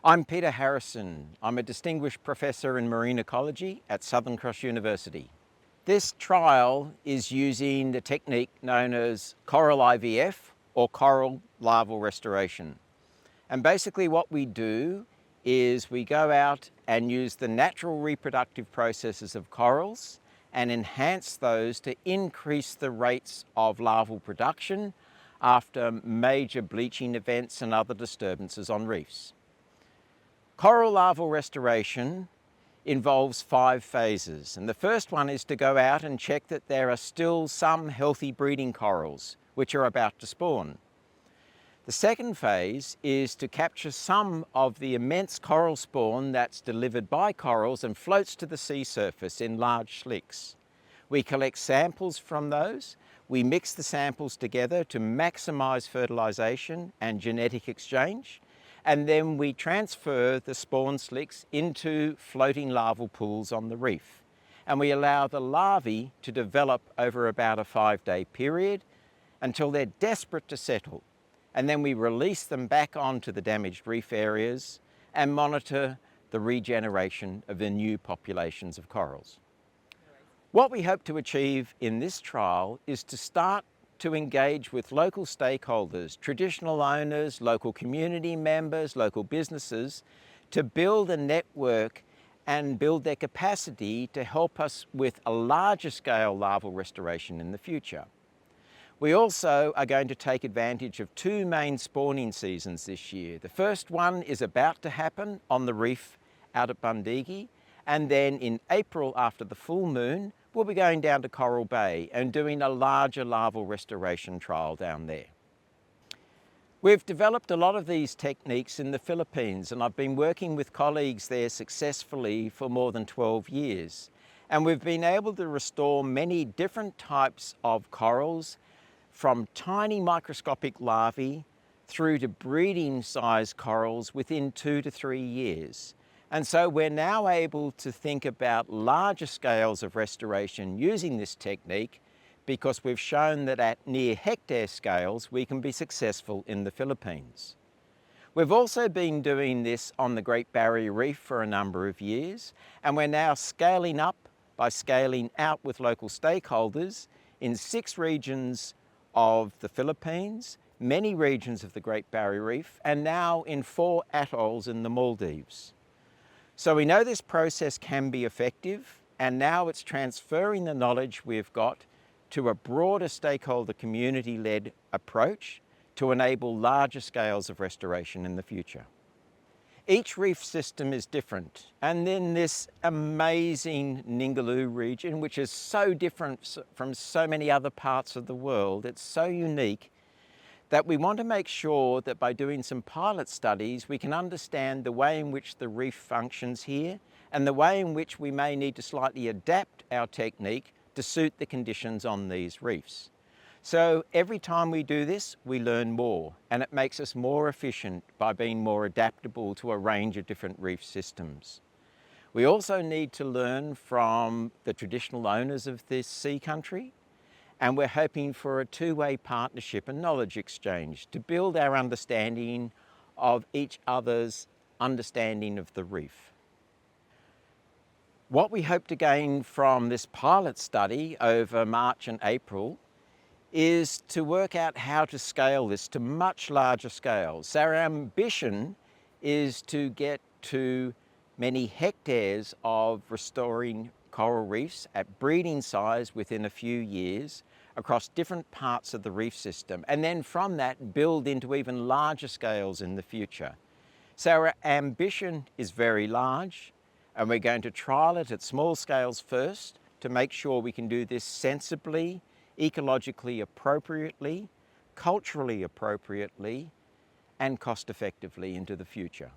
I'm Peter Harrison. I'm a distinguished professor in marine ecology at Southern Cross University. This trial is using the technique known as coral IVF or coral larval restoration. And basically what we do is we go out and use the natural reproductive processes of corals and enhance those to increase the rates of larval production after major bleaching events and other disturbances on reefs. Coral larval restoration involves 5 phases, and the first one is to go out and check that there are still some healthy breeding corals which are about to spawn. The second phase is to capture some of the immense coral spawn that's delivered by corals and floats to the sea surface in large slicks. We collect samples from those. We mix the samples together to maximize fertilization and genetic exchange, and then we transfer the spawn slicks into floating larval pools on the reef. And we allow the larvae to develop over about a 5-day period until they're desperate to settle. And then we release them back onto the damaged reef areas and monitor the regeneration of the new populations of corals. What we hope to achieve in this trial is to start to engage with local stakeholders, traditional owners, local community members, local businesses, to build a network and build their capacity to help us with a larger scale larval restoration in the future. We also are going to take advantage of 2 main spawning seasons this year. The first one is about to happen on the reef out at Bundigi, and then in April after the full moon, we'll be going down to Coral Bay and doing a larger larval restoration trial down there. We've developed a lot of these techniques in the Philippines, and I've been working with colleagues there successfully for more than 12 years. And we've been able to restore many different types of corals, from tiny microscopic larvae through to breeding size corals within 2 to 3 years. And so we're now able to think about larger scales of restoration using this technique, because we've shown that at near hectare scales we can be successful in the Philippines. We've also been doing this on the Great Barrier Reef for a number of years, and we're now scaling up by scaling out with local stakeholders in 6 regions of the Philippines, many regions of the Great Barrier Reef, and now in 4 atolls in the Maldives. So we know this process can be effective, and now it's transferring the knowledge we've got to a broader stakeholder community-led approach to enable larger scales of restoration in the future. Each reef system is different, and then this amazing Ningaloo region, which is so different from so many other parts of the world, it's so unique that we want to make sure that by doing some pilot studies, we can understand the way in which the reef functions here and the way in which we may need to slightly adapt our technique to suit the conditions on these reefs. So every time we do this, we learn more, and it makes us more efficient by being more adaptable to a range of different reef systems. We also need to learn from the traditional owners of this sea country, and we're hoping for a 2-way partnership and knowledge exchange to build our understanding of each other's understanding of the reef. What we hope to gain from this pilot study over March and April is to work out how to scale this to much larger scales. So our ambition is to get to many hectares of restoring coral reefs at breeding size within a few years across different parts of the reef system, and then from that build into even larger scales in the future. So our ambition is very large, and we're going to trial it at small scales first to make sure we can do this sensibly, ecologically appropriately, culturally appropriately, and cost effectively into the future.